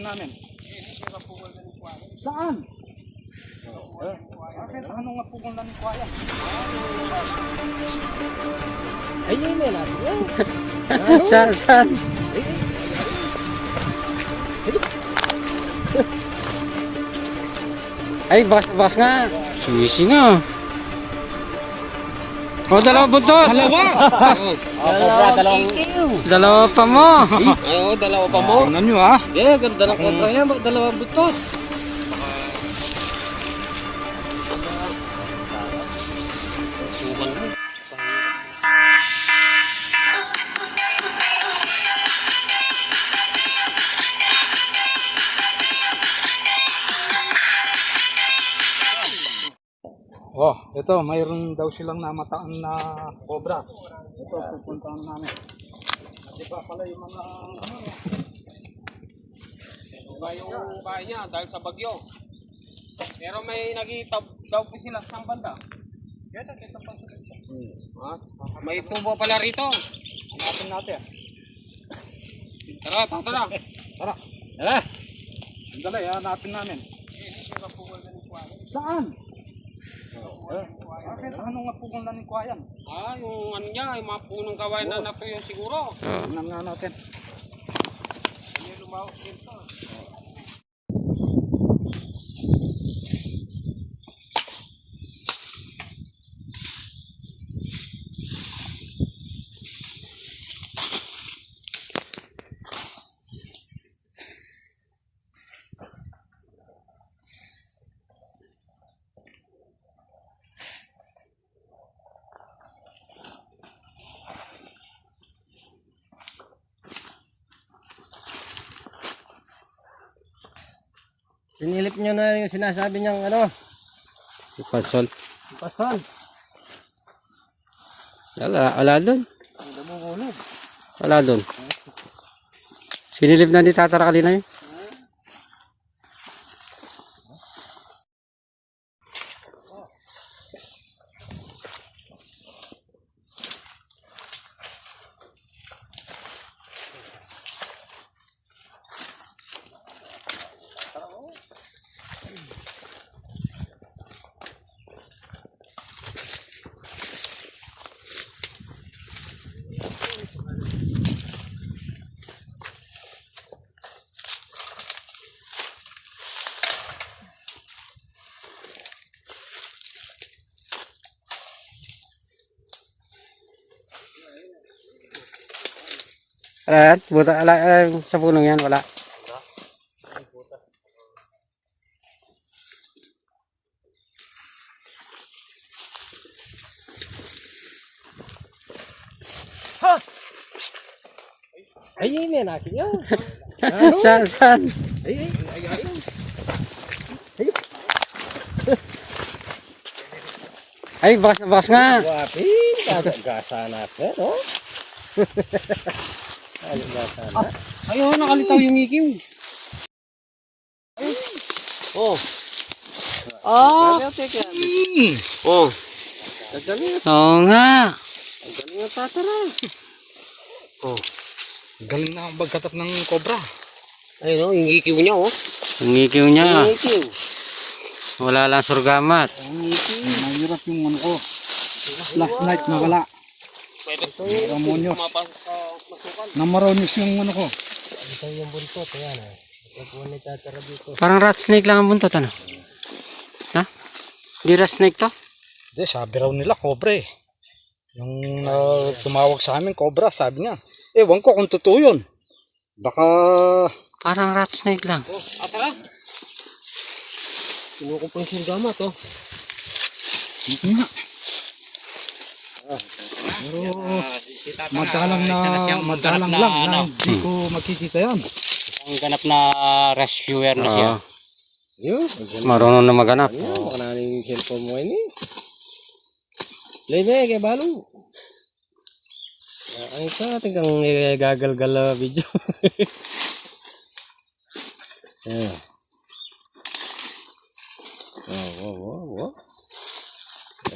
namin. Saan? Bakit? Ano nga pukul na ni Kuya? Ay, yun na lang. Saan? Ay, bakas nga. Suwisi nga. O, dalawa buntot. Dalawa pa mo. Oo, dalawa pa mo. Tingnan nyo ha. Yeah, ganda ng kontra yan. Dalawang butot. Sukan mo. Oh, ito, mayroon daw silang namataan na cobra. Ito, pupuntahan namin. At iba pala yung mga Iba yung bahay niya dahil sa bagyo. Pero may nagitaw daw po sila sa banda. May tubo pala rito. natin natin. Tara, tara. Tara. Sandali, hanapin namin. Saan? Bakit? Ano nga pukul na ni Kuya? Ah, yung ano niya, yung mga punong kawain na natuyo siguro. Tingnan nga natin. May lumawak dito. Sinilip nyo na yung sinasabi niyang ano? Ipasol. Pasal. Wala doon. Wala doon. Sinilip na ni Tatara kanina yun. Buta sa punong yan, wala. Ay, yun na natin yun. Saan? Ay. Ay, bakas nga. Wapin, gasa natin, no? Ayun, nakalitaw yung ikiw. Oh. Oh. Oh. Gagaling. Oo nga. Gagaling ang Tatara. Oh. Galing na ang pagkatap ng cobra. Ayun, oh, yung ikiw niya, oh. Ang ikiw niya. Yung ikiw. Wala lang surgamat. Yung ikiw. Mahirap yung ano ko. Last night na wala. Pwede ito Ramonyos. pumapasok sa masukan. Namaronyos yung ano ko. Ito yung buntot, ayan, oh. Ito ni Tatara dito. Parang rat snake lang ang buntot, ano? Ha? Di rat snake to? Hindi, sabi raw nila cobra eh. Yung tumawag sa amin, cobra, sabi niya. Ewan ko kung totoo yun. Baka... Parang rat snake lang. Oh, tara. Sinuko pang surgamat, oh. Hindi nga. Pero madalang lang na hindi ko makikita yan. Ang ganap na rescuer na siya. Yun. Marunong na maganap. Ayan, baka na yung cellphone mo ini. Lebe, kaya balo. Ang isa, tinggang gagal-gal video. Ayan. Wow.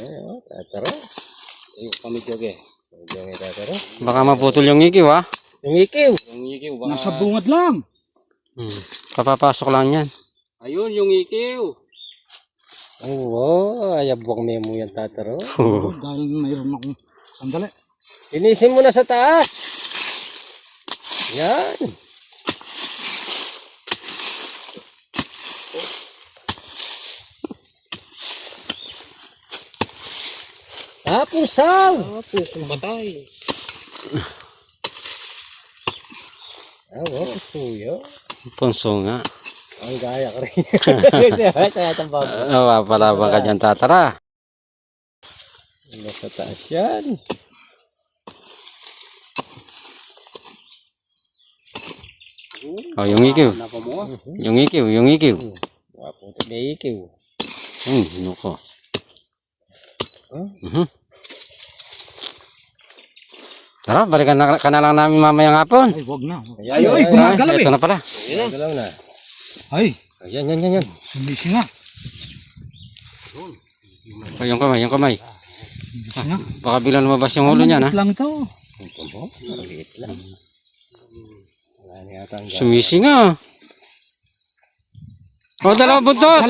Ayan, Tatara. Ayun, pamidyo ke. Pamidyo nga Tatara. Baka maputol yung ikiw, ha? Yung ikiw. Yung ikiw, baka... Nasa bungad lang. Kapapasok lang yan. Ayun, yung ikiw. Oo, ayabwang memo yan tataro. Dahil mayroon akong sandali. Linisin mo na sa taas. Yan. Tapusaw. Patay. Oo, pusuyo. Punso nga. Ang gaya ko rin. Kaya tambang. Palaban ka dyan, tatara. Nasa taas yan. Oh, yung ikiw. Yung ikiw. Wapunta may ikiw. Nuko. Tara, balikan ka na lang namin mamayang hapon. Ay, wag na. Ay, gumagalaw Ito na pala. Galaw na. Ay, Yan. sumisi nga. Oh, yung kamay. Sumisi nga. Baka bilang lumabas yung ulo niya, na? lang ito. Maliit lang. Wala na yata ang galaw. Sumisi nga. Oh, dalawa buntot.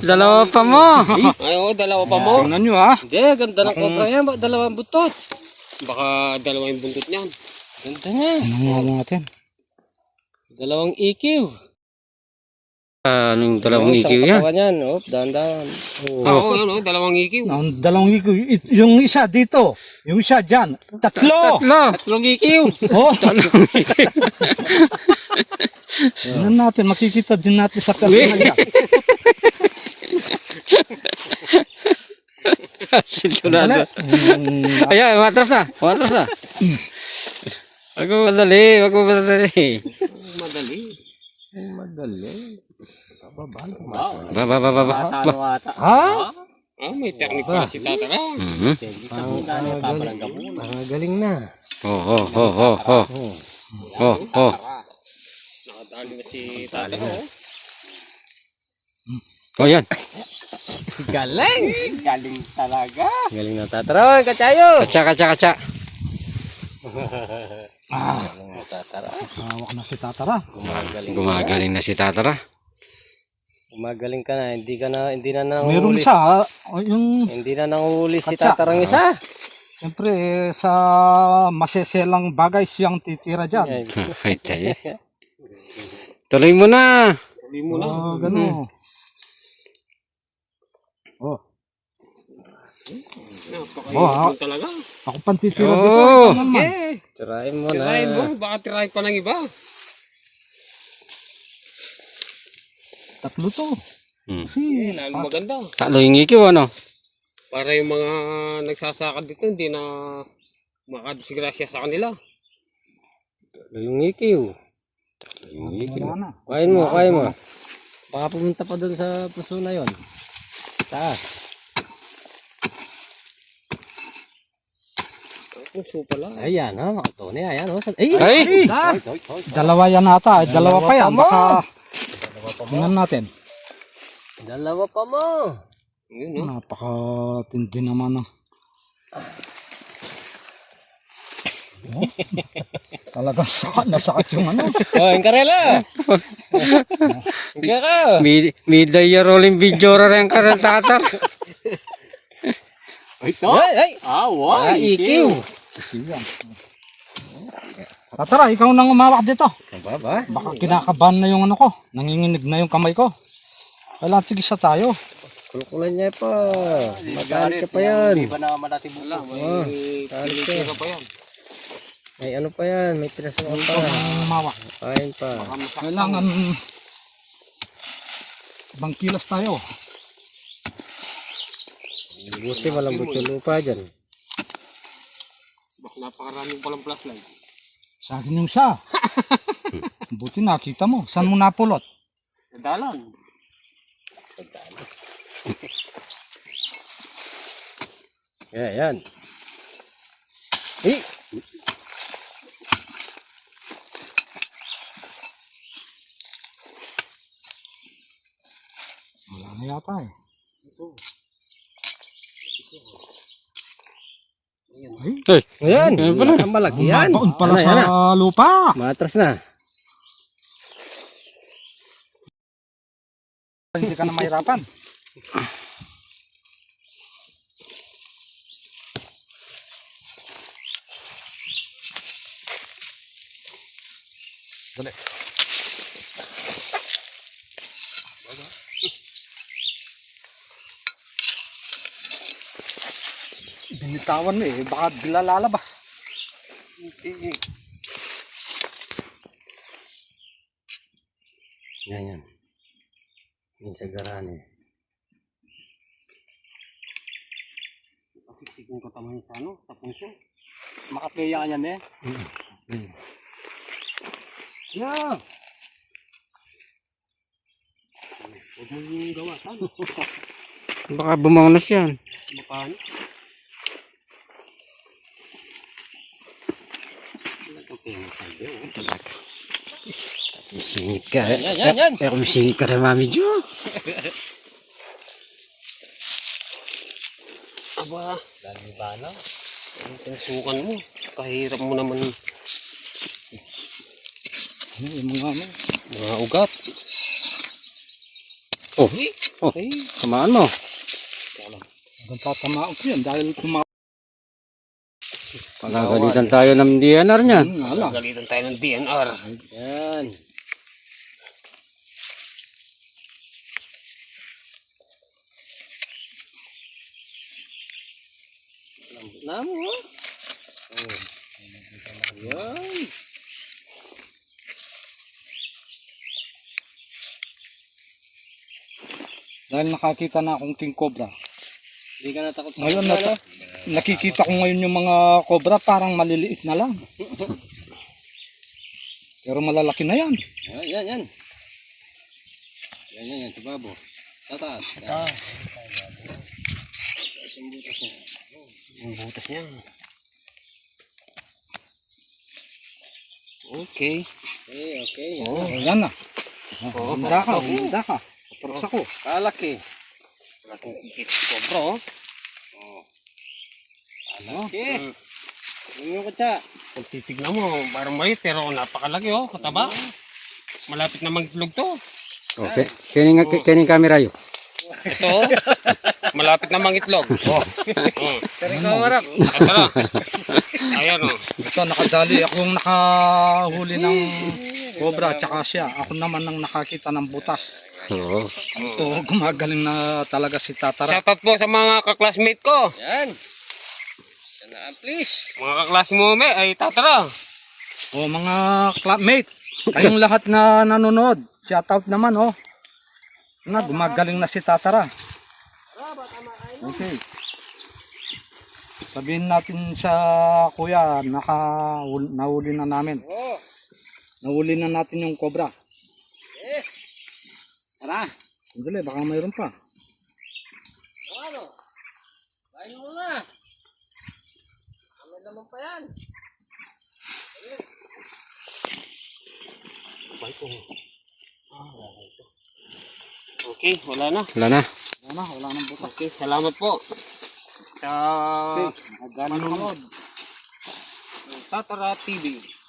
Dalawa pa mo. Ay, oo, dalawa pa mo. Tingnan nyo ha. Hindi, ganda ng cobra yan. Dalawang butot. Baka dalawa yung buntot niyan. Ganda niya. Tingnan natin. Dalawang ikiw. Anong dalawang ikiw yan? Yan. Oh, dahan-dahan. Oo, yun, oh, dalawang ikiw. Ang dalawang iko, yung isa dito, yung isa dyan, tatlo! Tatlong ikiw. Oh! Tingnan natin, makikita din natin sa personalidad. Sintunado. Dali. Ayan, matras na. Wag mo madali. Madali. Ba. Ha? Ah, may technique pala si Tatara. Galing na. Oh. Nakadali na si Tatara, oh. Oh, yan. Galing. Galing talaga. Galing na tataro. Kachayo. Kacha. Galing na tatara. Hawak na si Tatara. Gumagaling na si tatara. Gumagaling ka na. Hindi na Meron nanguhuli. isa, yung, Hindi na nanguhuli si Katsa. tatarang isa. siyempre, sa maseselang bagay siyang titira dyan. Ay, tayo. Tuloy mo na. Hindi mo na. Gano'n. Oh, Napakaibig talaga. ako pang titira dito. Oh. Ano naman? Eh, Tirahin mo na. tirahin mo. Baka tirahin pa ng iba. Tatlo to. Eh, lalo maganda. Talo yung ikiw, ano? Para yung mga nagsasakad dito, hindi na makadisgrasya sa kanila. Yung ikiw. Wala na. Kain mo. Baka pumunta pa doon sa puso na yon. Taas. Puso pala. Ayan, ha. Makatone. Ayan, oh. Ay! Ay! Dalawa yan ata. Dalawa pa yan. Baka, tingnan natin. Dalawa pa mo. Yun, no? Napakatindi naman. Oh. Talagang nasakit yung ano. Oh, yung karela. Higa ka. May daya rolling video rin ka rin tatar. Ay! Ah, ikiw. Tatara, ikaw nang umawak dito. Baba. Baka kinakabahan na yung ano ko. Nanginginig na yung kamay ko. Kailangan tigisa tayo. Kulkulan niya pa. Matalik ka pa yan. Hindi ba naman natin bula? May pinitira pa yan. May ano pa yan. May pinasukan pa. Ikaw nang umawak. Kain pa. Kailangan ibang kilos tayo. Buti malambot yung lupa dyan. Baka napakaraming palang flashlight. Sa akin yung siya. Buti nakita mo. Saan mo napulot? Sa dalan. Yan. Eh! Wala na yata eh. Hey, Ayan, Ayan pala. ang malaki yan. Taon pala Ano, yan na. sa lupa. Matras na. Hindi ka na mahirapan. Dali. Binitawan mo eh, baka bigla lalabas. Yan, yan. Yung sa garane. Pasiksikin ko tama sa ano, sa puso. Makapeya ka yan eh. Yeah! Huwag mo yung gawa, saan? Baka bumangas yan. Mapahan. Singit ka. Yan. Pero singit ka rin, Mami Jo. Aba, Dami ba na? ang pinasukan mo. Kahirap mo naman Ano yung mga ano? mga ugat. Oh, oh, Ay, tamaan mo. Hanggang tatamaan ko yan dahil tumawa. Pagagalitan tayo ng DNR niyan. galitan tayo ng DNR. Yan. Lambot na mo, ha? Oh. Yan. Dahil nakakita na akong king cobra. Hindi ka natakot sa Ngayon cobra, no? nakikita ko ngayon yung mga cobra parang maliliit na lang. Pero malalaki na yan. Yan. Yan, sa babo. Tataas. Yung butas niya. Yung butas niya. Okay. Okay. Oh, yan na. Handa ka. Tapos ako. Kalaki. Malaking ikit cobra, oh. Okay. Yung kutsa. Kung titignan mo, parang maliit pero napakalaki, oh. Kataba. Malapit na mag-itlog to. Okay. Kining camera yo. Ito, oh. Malapit na mag-itlog. Oh. Pero ikaw marap. Ito na. Ayan, oh. Ito nakadali. Ako yung nakahuli ng cobra tsaka siya. Ako naman ang nakakita ng butas. Oo. Ito gumagaling na talaga si Tatara. Shoutout po sa mga kaklasmate ko. Yan. Yan, please. Mga kaklas mo, ay Tatara. O mga clubmate, kayong lahat na nanonood, shoutout naman oh. Na gumagaling na si Tatara. Okay. Sabihin natin sa kuya, nahuli na namin. Oh. Nahuli na natin yung cobra. Tara. Sandali, baka mayroon pa. Ano? Kain mo na. May naman pa yan. Okay, wala na. Wala na. Wala nang butas. Okay, salamat po. Sa Nakagaling na. Tatara TV.